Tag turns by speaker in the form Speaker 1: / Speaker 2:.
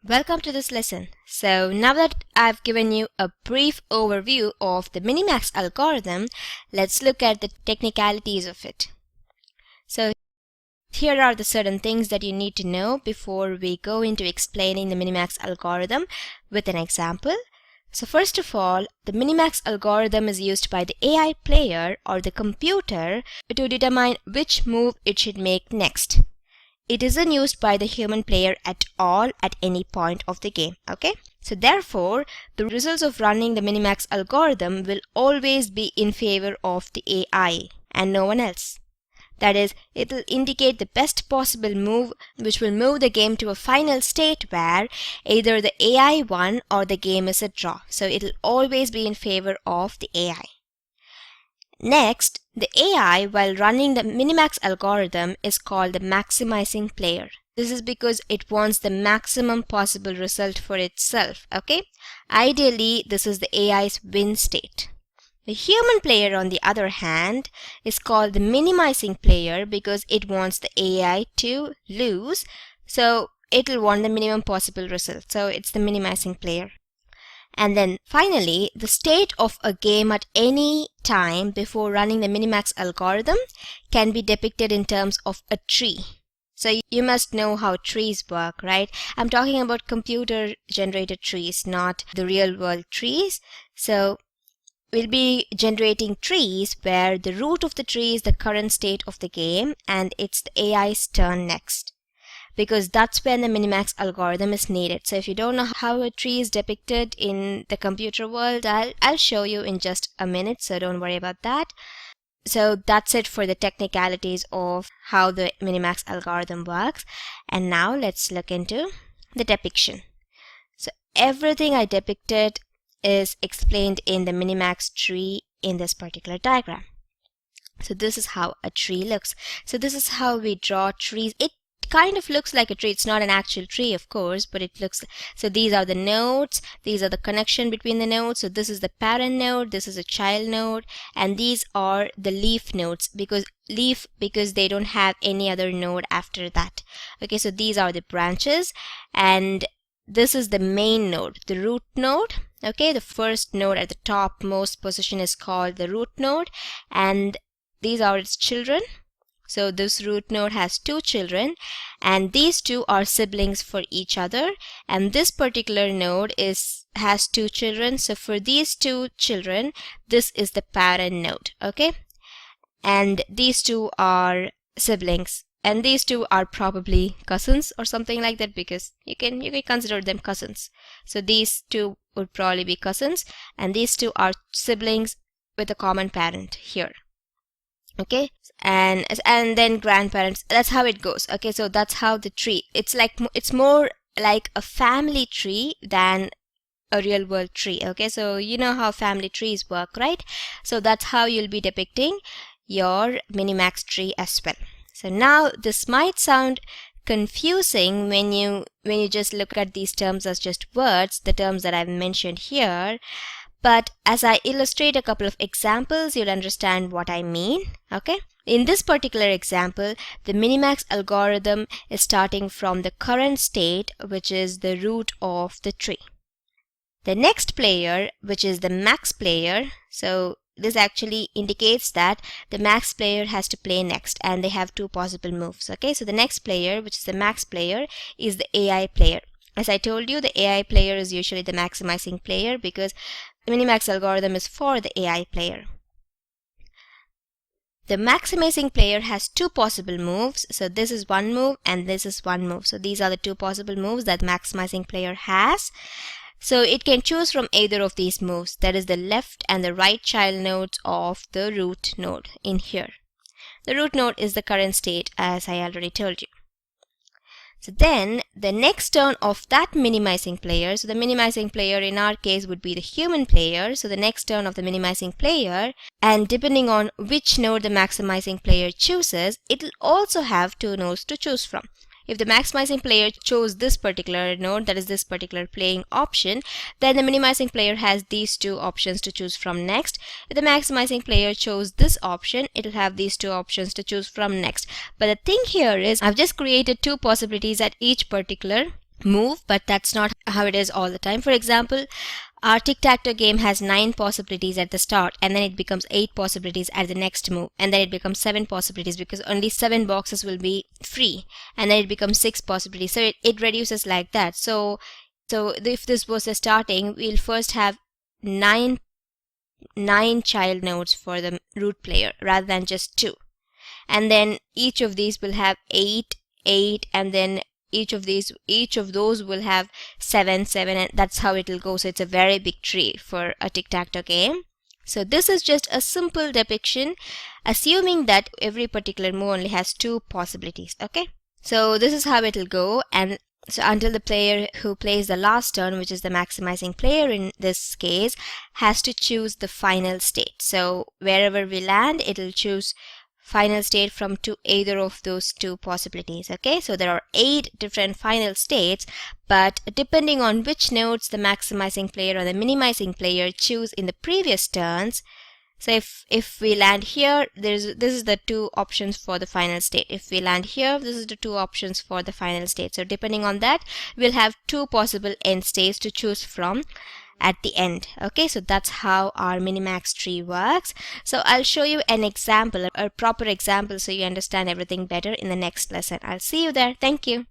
Speaker 1: Welcome to this lesson. So now that I've given you a brief overview of the MiniMax algorithm, let's look at the technicalities of it. So here are the certain things that you need to know before we go into explaining the MiniMax algorithm with an example. So first of all, the MiniMax algorithm is used by the AI player or the computer to determine which move it should make next. It isn't used by the human player at all at any point of the game. Okay, so therefore the results of running the MiniMax algorithm will always be in favor of the AI and no one else. That is, it will indicate the best possible move which will move the game to a final state where either the AI won or the game is a draw. So it will always be in favor of the AI. Next, the AI while running the MiniMax algorithm is called the maximizing player. This is because it wants the maximum possible result for itself. Okay, ideally this is the AI's win state. The human player, on the other hand, is called the minimizing player because it wants the AI to lose, so it will want the minimum possible result. So it's the minimizing player. And then finally, the state of a game at any time before running the MiniMax algorithm can be depicted in terms of a tree. So you must know how trees work, right? I'm talking about computer generated trees, not the real world trees. So we'll be generating trees where the root of the tree is the current state of the game and it's the AI's turn next, because that's when the MiniMax algorithm is needed. So if you don't know how a tree is depicted in the computer world, I'll show you in just a minute, so don't worry about that. So that's it for the technicalities of how the MiniMax algorithm works. And now let's look into the depiction. So everything I depicted is explained in the MiniMax tree in this particular diagram. So this is how a tree looks. So this is how we draw trees. It kind of looks like a tree. It's not an actual tree, of course, but it looks. So these are the nodes, these are the connection between the nodes. So this is the parent node, this is a child node, and these are the leaf nodes because they don't have any other node after that. Okay, so these are the branches, and this is the main node, the root node. Okay, the first node at the topmost position is called the root node, and these are its children. So this root node has two children, and these two are siblings for each other, and this particular node has two children. So for these two children, this is the parent node. Okay, and these two are siblings, and these two are probably cousins or something like that, because you can consider them cousins. So these two would probably be cousins, and these two are siblings with a common parent here. Okay, and then grandparents. That's how it goes. Okay, so that's how the tree, it's more like a family tree than a real world tree. Okay, so you know how family trees work, right? So that's how you'll be depicting your MiniMax tree as well. So now this might sound confusing when you just look at these terms as just words, the terms that I've mentioned here. But as I illustrate a couple of examples, you'll understand what I mean. Okay, in this particular example, the MiniMax algorithm is starting from the current state, which is the root of the tree. The next player, which is the max player, so this actually indicates that the max player has to play next, and they have two possible moves. Okay, so the next player, which is the max player, is the AI player. As I told you, the AI player is usually the maximizing player because the MiniMax algorithm is for the AI player. The maximizing player has two possible moves. So this is one move and this is one move. So these are the two possible moves that the maximizing player has. So it can choose from either of these moves, that is the left and the right child nodes of the root node in here. The root node is the current state, as I already told you. So then the next turn of that minimizing player, so the minimizing player in our case would be the human player. So the next turn of the minimizing player, and depending on which node the maximizing player chooses, it will also have two nodes to choose from. If the maximizing player chose this particular node, that is this particular playing option, then the minimizing player has these two options to choose from next. If the maximizing player chose this option, it will have these two options to choose from next. But the thing here is, I've just created two possibilities at each particular move, but that's not how it is all the time. For example, our tic-tac-toe game has 9 possibilities at the start, and then it becomes 8 possibilities at the next move, and then it becomes 7 possibilities because only 7 boxes will be free, and then it becomes 6 possibilities. So it reduces like that. So if this was the starting, we'll first have 9 child nodes for the root player rather than just 2, and then each of these will have 8, and then each of those will have 7, and that's how it'll go. So it's a very big tree for a tic-tac-toe game. So this is just a simple depiction, assuming that every particular move only has 2 possibilities. Okay, so this is how it'll go, and so until the player who plays the last turn, which is the maximizing player in this case, has to choose the final state. So wherever we land, it'll choose final state from either of those 2 possibilities. Okay, so there are 8 different final states, but depending on which nodes the maximizing player or the minimizing player choose in the previous turns. So if we land here, this is the 2 options for the final state. If we land here, this is the 2 options for the final state. So depending on that, we'll have 2 possible end states to choose from at the end. Okay, so that's how our Minimax tree works. So I'll show you an example, a proper example, so you understand everything better in the next lesson. I'll see you there. Thank you.